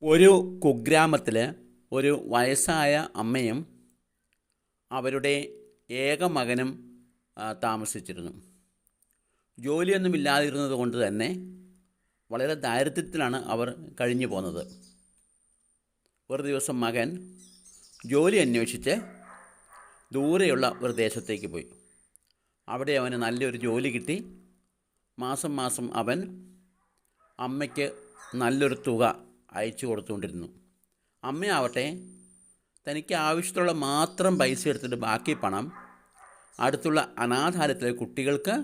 ഒരു കുഗ്രാമത്തിൽ ഒരു വയസ്സായ അമ്മയും അവരുടെ ഏക മകനും താമസിച്ചിരുന്നു. ജോലിയൊന്നുമില്ലാതിരുന്നത് കൊണ്ട് തന്നെ വളരെ ദാരിദ്ര്യത്തിലാണ് അവർ കഴിഞ്ഞു പോകുന്നത്. ഒരു ദിവസം മകൻ ജോലി അന്വേഷിച്ച് ദൂരെയുള്ള ഒരു ദേശത്തേക്ക് പോയി. അവിടെ അവന് നല്ലൊരു ജോലി കിട്ടി. മാസം മാസം അവൻ അമ്മയ്ക്ക് നല്ലൊരു തുക അയച്ചു കൊടുത്തുകൊണ്ടിരുന്നു. അമ്മയാവട്ടെ തനിക്ക് ആവശ്യത്തിലുള്ള മാത്രം പൈസ എടുത്തിട്ട് ബാക്കി പണം അടുത്തുള്ള അനാഥാലയത്തിലെ കുട്ടികൾക്ക്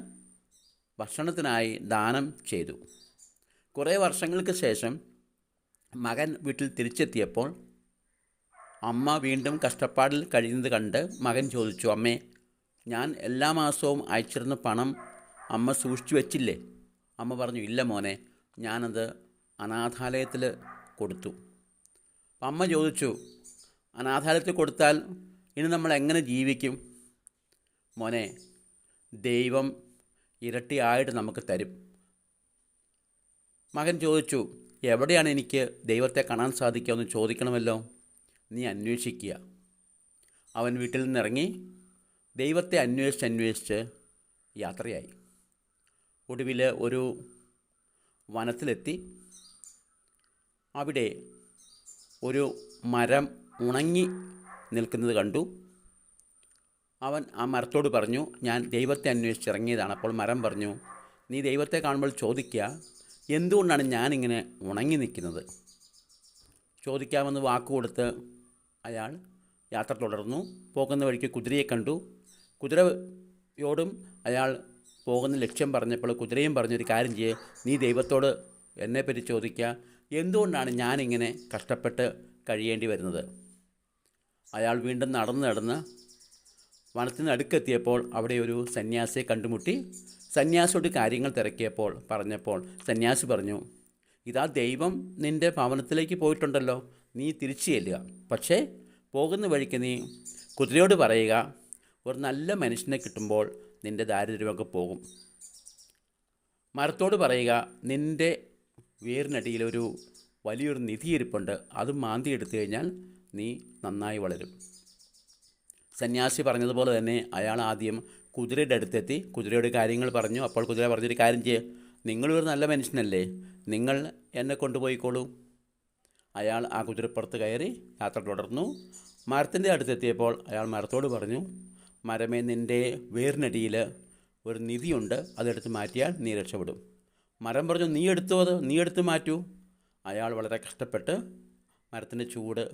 ഭക്ഷണത്തിനായി ദാനം ചെയ്തു. കുറേ വർഷങ്ങൾക്ക് ശേഷം മകൻ വീട്ടിൽ തിരിച്ചെത്തിയപ്പോൾ അമ്മ വീണ്ടും കഷ്ടപ്പാടിൽ കഴിയുന്നത് കണ്ട് മകൻ ചോദിച്ചു, അമ്മേ, ഞാൻ എല്ലാ മാസവും അയച്ചിരുന്ന പണം അമ്മ സൂക്ഷിച്ചു വെച്ചില്ലേ? അമ്മ പറഞ്ഞു, ഇല്ല മോനെ, ഞാനത് അനാഥാലയത്തിൽ കൊടുത്തു. അപ്പം അമ്മ ചോദിച്ചു, അനാഥാലയത്തിൽ കൊടുത്താൽ ഇനി നമ്മൾ എങ്ങനെ ജീവിക്കും? മോനെ, ദൈവം ഇരട്ടിയായിട്ട് നമുക്ക് തരും. മകൻ ചോദിച്ചു, എവിടെയാണ് എനിക്ക് ദൈവത്തെ കാണാൻ സാധിക്കുക എന്ന് ചോദിക്കണമല്ലോ, നീ അന്വേഷിക്കുക. അവൻ വീട്ടിൽ നിന്നിറങ്ങി ദൈവത്തെ അന്വേഷിച്ച് യാത്രയായി. ഒടുവിൽ ഒരു വനത്തിലെത്തി. അവിടെ ഒരു മരം ഉണങ്ങി നിൽക്കുന്നത് കണ്ടു. അവൻ ആ മരത്തോട് പറഞ്ഞു, ഞാൻ ദൈവത്തെ അന്വേഷിച്ചിറങ്ങിയതാണ്. അപ്പോൾ മരം പറഞ്ഞു, നീ ദൈവത്തെ കാണുമ്പോൾ ചോദിക്കുക, എന്തുകൊണ്ടാണ് ഞാനിങ്ങനെ ഉണങ്ങി നിൽക്കുന്നത്? ചോദിക്കാമെന്ന് വാക്കുകൊടുത്ത് അയാൾ യാത്ര തുടർന്നു. പോകുന്ന വഴിക്ക് കുതിരയെ കണ്ടു. കുതിരയോടും അയാൾ പോകുന്ന ലക്ഷ്യം പറഞ്ഞപ്പോൾ കുതിരയും പറഞ്ഞൊരു കാര്യം ചെയ്യേ, നീ ദൈവത്തോട് എന്നെപ്പറ്റി ചോദിക്കുക, എന്തുകൊണ്ടാണ് ഞാനിങ്ങനെ കഷ്ടപ്പെട്ട് കഴിയേണ്ടി വരുന്നത്? അയാൾ വീണ്ടും നടന്ന് വനത്തിന് അടുക്കെത്തിയപ്പോൾ അവിടെ ഒരു സന്യാസിയെ കണ്ടുമുട്ടി. സന്യാസിയോട് കാര്യങ്ങൾ പറഞ്ഞപ്പോൾ സന്യാസി പറഞ്ഞു, ഇതാ ദൈവം നിൻ്റെ ഭവനത്തിലേക്ക് പോയിട്ടുണ്ടല്ലോ, നീ തിരിച്ചു ചെല്ലുക. പക്ഷേ പോകുന്ന വഴിക്ക് നീ കുതിരയോട് പറയുക, ഒരു നല്ല മനുഷ്യനെ കിട്ടുമ്പോൾ നിൻ്റെ ദാരിദ്ര്യമൊക്കെ പോകും. മരത്തോട് പറയുക, നിൻ്റെ വേരിനടിയിലൊരു വലിയൊരു നിധി ഇരിപ്പുണ്ട്, അത് മാന്തി എടുത്തു കഴിഞ്ഞാൽ നീ നന്നായി വളരും. സന്യാസി പറഞ്ഞതുപോലെ തന്നെ അയാൾ ആദ്യം കുതിരയുടെ അടുത്തെത്തി. കുതിരയോട് കാര്യങ്ങൾ പറഞ്ഞു. അപ്പോൾ കുതിര പറഞ്ഞൊരു കാര്യം ചെയ്യേ, നിങ്ങളൊരു നല്ല മനുഷ്യനല്ലേ, നിങ്ങൾ എന്നെ കൊണ്ടുപോയിക്കോളൂ. അയാൾ ആ കുതിരപ്പുറത്ത് കയറി യാത്ര തുടർന്നു. മരത്തിൻ്റെ അടുത്തെത്തിയപ്പോൾ അയാൾ മരത്തോട് പറഞ്ഞു, മരമേ, നിൻ്റെ വേരിനടിയിൽ ഒരു നിധിയുണ്ട്, അതെടുത്ത് മാറ്റിയാൽ നീ രക്ഷപ്പെടും. മരം പറഞ്ഞു, നീ എടുത്ത് മാറ്റൂ. അയാൾ വളരെ കഷ്ടപ്പെട്ട് മരത്തിൻ്റെ ചൂട്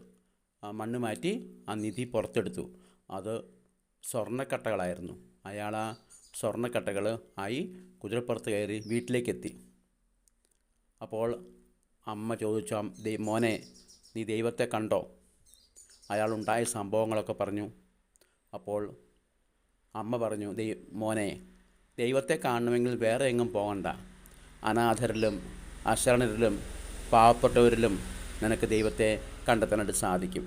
മണ്ണ് മാറ്റി ആ നിധി പുറത്തെടുത്തു. അത് സ്വർണ്ണക്കട്ടകളായിരുന്നു. അയാൾ ആ സ്വർണ്ണക്കട്ടകൾ ആയി കുതിരപ്പുറത്ത് കയറി വീട്ടിലേക്കെത്തി. അപ്പോൾ അമ്മ ചോദിച്ചു, മോനെ, നീ ദൈവത്തെ കണ്ടോ? അയാളുണ്ടായ സംഭവങ്ങളൊക്കെ പറഞ്ഞു. അപ്പോൾ അമ്മ പറഞ്ഞു, മോനെ, ദൈവത്തെ കാണണമെങ്കിൽ വേറെ എങ്ങും പോകണ്ട. അനാഥരിലും അശരണരിലും പാവപ്പെട്ടവരിലും നിനക്ക് ദൈവത്തെ കണ്ടെത്താനായിട്ട് സാധിക്കും.